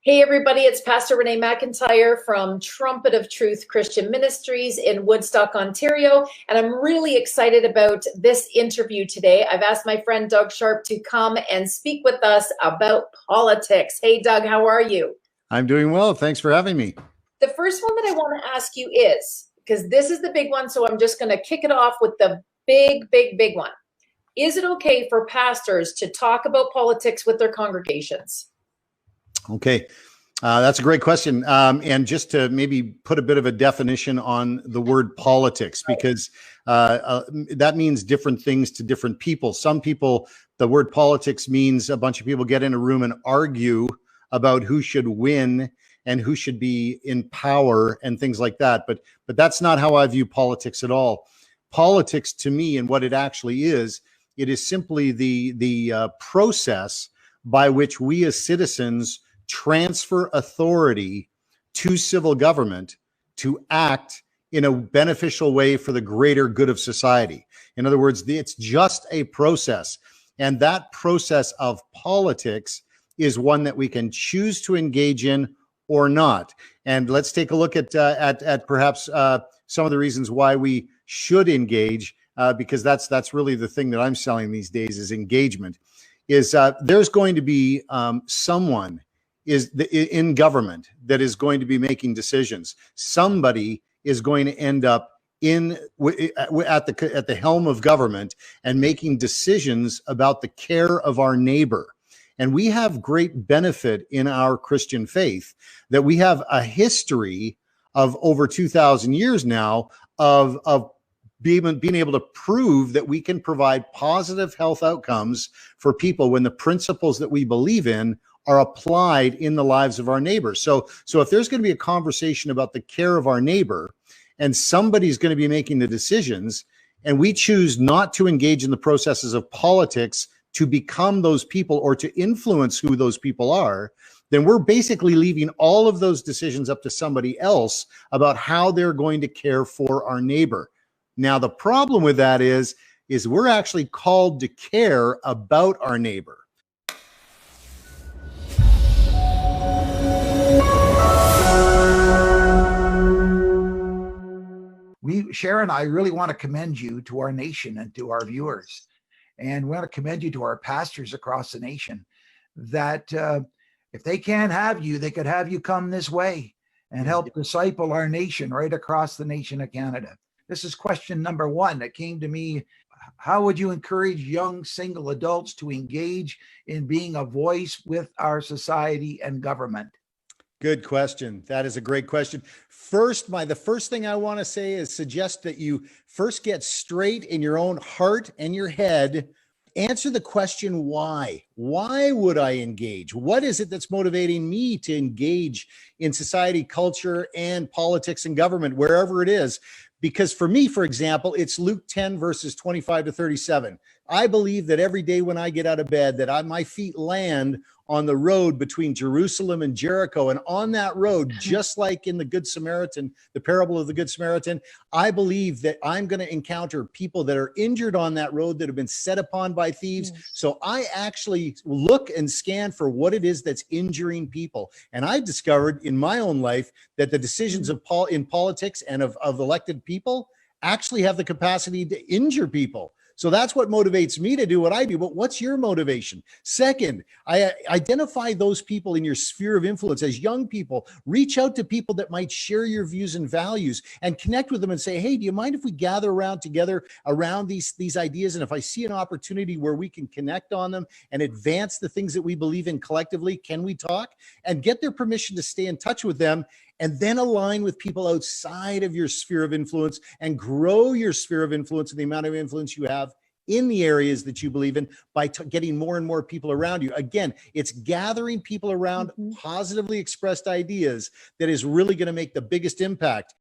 Hey everybody, it's Pastor Renee McIntyre from Trumpet of Truth Christian Ministries in Woodstock, Ontario, and I'm really excited about this interview today. I've asked my friend Doug Sharp to come and speak with us about politics. Hey Doug, how are you? I'm doing well. Thanks for having me. The first one that I want to ask you is, because this is the big one, so I'm just going to kick it off with the big one. Is it okay for pastors to talk about politics with their congregations? Okay. That's a great question. And just to maybe put a bit of a definition on the word politics, because that means different things to different people. Some people, the word politics means a bunch of people get in a room and argue about who should win and who should be in power and things like that. But that's not how I view politics at all. Politics to me, and what it actually is, it is simply the process by which we as citizens transfer authority to civil government to act in a beneficial way for the greater good of society. In other words, it's just a process. And that process of politics is one that we can choose to engage in or not. And let's take a look at perhaps some of the reasons why we should engage, because that's really the thing that I'm selling these days is engagement. There's going to be someone in government that is going to be making decisions. Somebody is going to end up at the helm of government and making decisions about the care of our neighbor. And we have great benefit in our Christian faith that we have a history of over 2,000 years now of being able to prove that we can provide positive health outcomes for people when the principles that we believe in are applied in the lives of our neighbors. So if there's going to be a conversation about the care of our neighbor and somebody's going to be making the decisions, and we choose not to engage in the processes of politics to become those people or to influence who those people are, then we're basically leaving all of those decisions up to somebody else about how they're going to care for our neighbor. Now, the problem with that is we're actually called to care about our neighbor. Sharon, I really want to commend you to our nation and to our viewers. And we want to commend you to our pastors across the nation that if they can't have you, they could have you come this way and help disciple our nation right across the nation of Canada. This is question number one that came to me. How would you encourage young single adults to engage in being a voice with our society and government? Good question. That is a great question. The first thing I want to say is suggest that you first get straight in your own heart and your head. Answer the question, why? Why would I engage? What is it that's motivating me to engage in society, culture, and politics and government, wherever it is? Because for me, for example, it's Luke 10, verses 25 to 37. I believe that every day when I get out of bed, that my feet land on the road between Jerusalem and Jericho. And on that road, just like in the Good Samaritan, the parable of the Good Samaritan, I believe that I'm going to encounter people that are injured on that road that have been set upon by thieves. Yes. So I actually look and scan for what it is that's injuring people. And I discovered in my own life that the decisions in politics and of elected people actually have the capacity to injure people. So that's what motivates me to do what I do. But what's your motivation? Second, I identify those people in your sphere of influence as young people. Reach out to people that might share your views and values and connect with them and say, hey, do you mind if we gather around together around these ideas? And if I see an opportunity where we can connect on them and advance the things that we believe in collectively, can we talk? And get their permission to stay in touch with them, and then align with people outside of your sphere of influence and grow your sphere of influence and the amount of influence you have in the areas that you believe in by getting more and more people around you. Again, it's gathering people around positively expressed ideas that is really going to make the biggest impact.